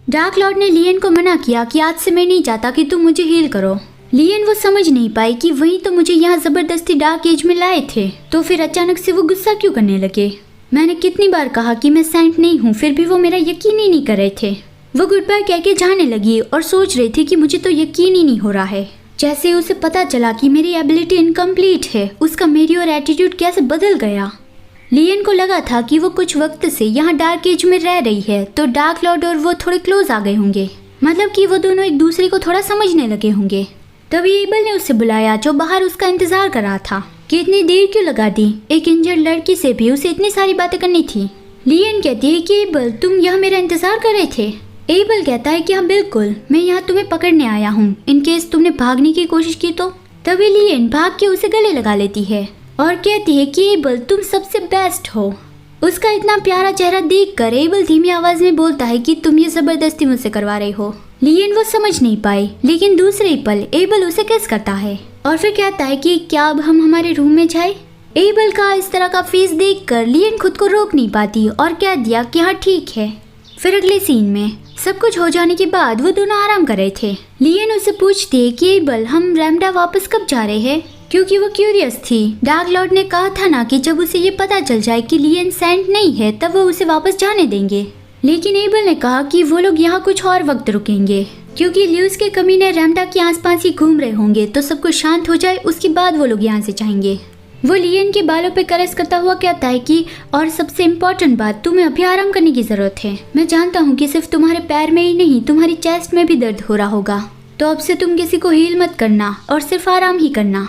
Dark Lord ने लियन को मना किया कि आज से मैं नहीं चाहता कि तुम मुझे हील करो। लियन वो समझ नहीं पाई कि वही तो मुझे यहाँ जबरदस्ती डार्क एज में लाए थे, तो फिर अचानक से वो गुस्सा क्यों करने लगे। मैंने कितनी बार कहा कि मैं सेंट नहीं हूँ, फिर भी वो मेरा यकीन ही नहीं कर रहे थे। वो गुड बाय कह के जाने लगी और सोच रही थी कि मुझे तो यकीन ही नहीं हो रहा है। जैसे उसे पता चला कि मेरी एबिलिटी इनकम्प्लीट है, उसका मेरी और एटीट्यूड कैसे बदल गया। लियन को लगा था कि वो कुछ वक्त से यहाँ डार्क एज में रह रही है, तो डार्क लॉर्ड और वो थोड़े क्लोज आ गए होंगे, मतलब कि वो दोनों एक दूसरे को थोड़ा समझने लगे होंगे। तभी एबल ने उसे बुलाया जो बाहर उसका इंतजार कर रहा था कि इतनी देर क्यों लगा दी, एक इंजर्ड लड़की से भी उसे इतनी सारी बातें करनी थी। लियन कहती है कि एबल तुम यहाँ मेरा इंतजार कर रहे थे। एबल कहता है कि हाँ बिल्कुल, मैं यहाँ तुम्हें पकड़ने आया हूँ, इन केस तुमने भागने की कोशिश की तो। तभी लियन भाग के उसे गले लगा लेती है और कहती है कि एबल तुम सबसे बेस्ट हो। उसका इतना प्यारा चेहरा देखकर एबल धीमी आवाज में बोलता है कि तुम ये जबरदस्ती मुझसे करवा रहे हो। लियन वो समझ नहीं पाई, लेकिन दूसरे ही पल एबल उसे किस करता है और फिर कहता है कि क्या अब हम हमारे रूम में जाए। एबल का इस तरह का फेस देखकर लियन खुद को रोक नहीं पाती और कह दिया कि हाँ ठीक है। फिर अगले सीन में सब कुछ हो जाने के बाद वो दोनों आराम कर रहे थे। लियन उसे पूछती है कि एबल हम रैमडा वापस कब जा रहे हैं, क्योंकि वो क्यूरियस थी। डार्क लॉर्ड ने कहा था ना कि जब उसे ये पता चल जाए कि लियन सेंट नहीं है तब वो उसे वापस जाने देंगे, लेकिन एबल ने कहा कि वो लोग यहाँ कुछ और वक्त रुकेंगे, क्योंकि ल्यूस के कमीने रैमडा के आसपास ही घूम रहे होंगे, तो सब कुछ शांत हो जाए उसके बाद वो लोग यहाँ से जाएंगे। वो लियन के बालों पे करस करता हुआ कहता है कि और सबसे इम्पोर्टेंट बात, तुम्हें अभी आराम करने की जरूरत है। मैं जानता हूँ कि सिर्फ तुम्हारे पैर में ही नहीं तुम्हारी चेस्ट में भी दर्द हो रहा होगा, तो अब से तुम किसी को हील मत करना और सिर्फ आराम ही करना।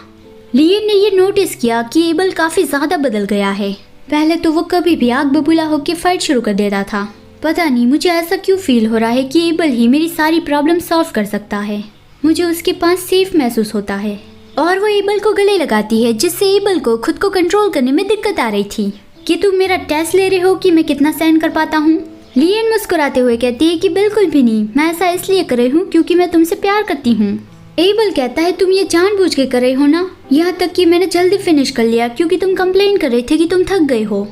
लियन ने ये नोटिस किया कि एबल काफी ज्यादा बदल गया है। पहले तो वो कभी भी आग बबूला होकर फाइट शुरू कर देता था। पता नहीं मुझे ऐसा क्यों फील हो रहा है कि एबल ही मेरी सारी प्रॉब्लम सॉल्व कर सकता है। मुझे उसके पास सेफ महसूस होता है। और वो एबल को गले लगाती है, जिससे एबल को खुद को कंट्रोल करने में दिक्कत आ रही थी कि तुम मेरा टेस्ट ले रहे हो कि मैं कितना सहन कर पाता हूँ। लियन मुस्कुराते हुए कहती है कि बिल्कुल भी नहीं, मैं ऐसा इसलिए कर रही हूँ क्योंकि मैं तुमसे प्यार करती हूँ। एबल कहता है तुम ये जानबूझ के कर रहे हो ना, यहाँ तक कि मैंने जल्दी फिनिश कर लिया क्योंकि तुम कंप्लेन कर रहे थे कि तुम थक गए हो।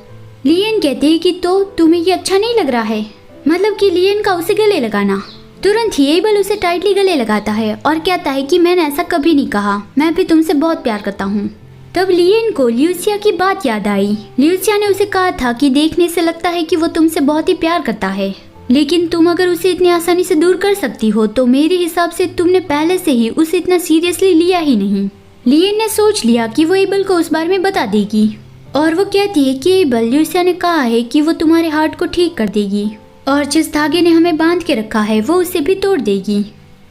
लियन कहती है कि तो तुम्हें ये अच्छा नहीं लग रहा है, मतलब कि लियन का उसे गले लगाना। तुरंत ही एबल उसे टाइटली गले लगाता है और कहता है कि मैंने ऐसा कभी नहीं कहा, मैं भी तुमसे बहुत प्यार करता हूँ। तब लियन को ल्यूसिया की बात याद आई। ल्यूसिया ने उसे कहा था कि देखने से लगता है कि वो तुमसे बहुत ही प्यार करता है, लेकिन तुम अगर उसे इतनी आसानी से दूर कर सकती हो तो मेरे हिसाब से तुमने पहले से ही उसे इतना सीरियसली लिया ही नहीं। लियन ने सोच लिया कि वो एबल को उस बारे में बता देगी और वो कहती है कि एबल, ल्यूसिया ने कहा है कि वो तुम्हारे हार्ट को ठीक कर देगी और जिस धागे ने हमें बांध के रखा है वो उसे भी तोड़ देगी।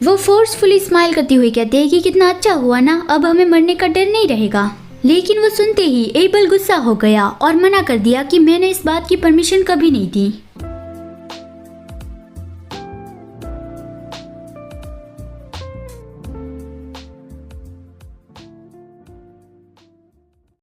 वो फोर्सफुली स्माइल करती हुई कहती है कि कितना अच्छा हुआ ना, अब हमें मरने का डर नहीं रहेगा। लेकिन वो सुनते ही एबल गुस्सा हो गया और मना कर दिया कि मैंने इस बात की परमिशन कभी नहीं दी।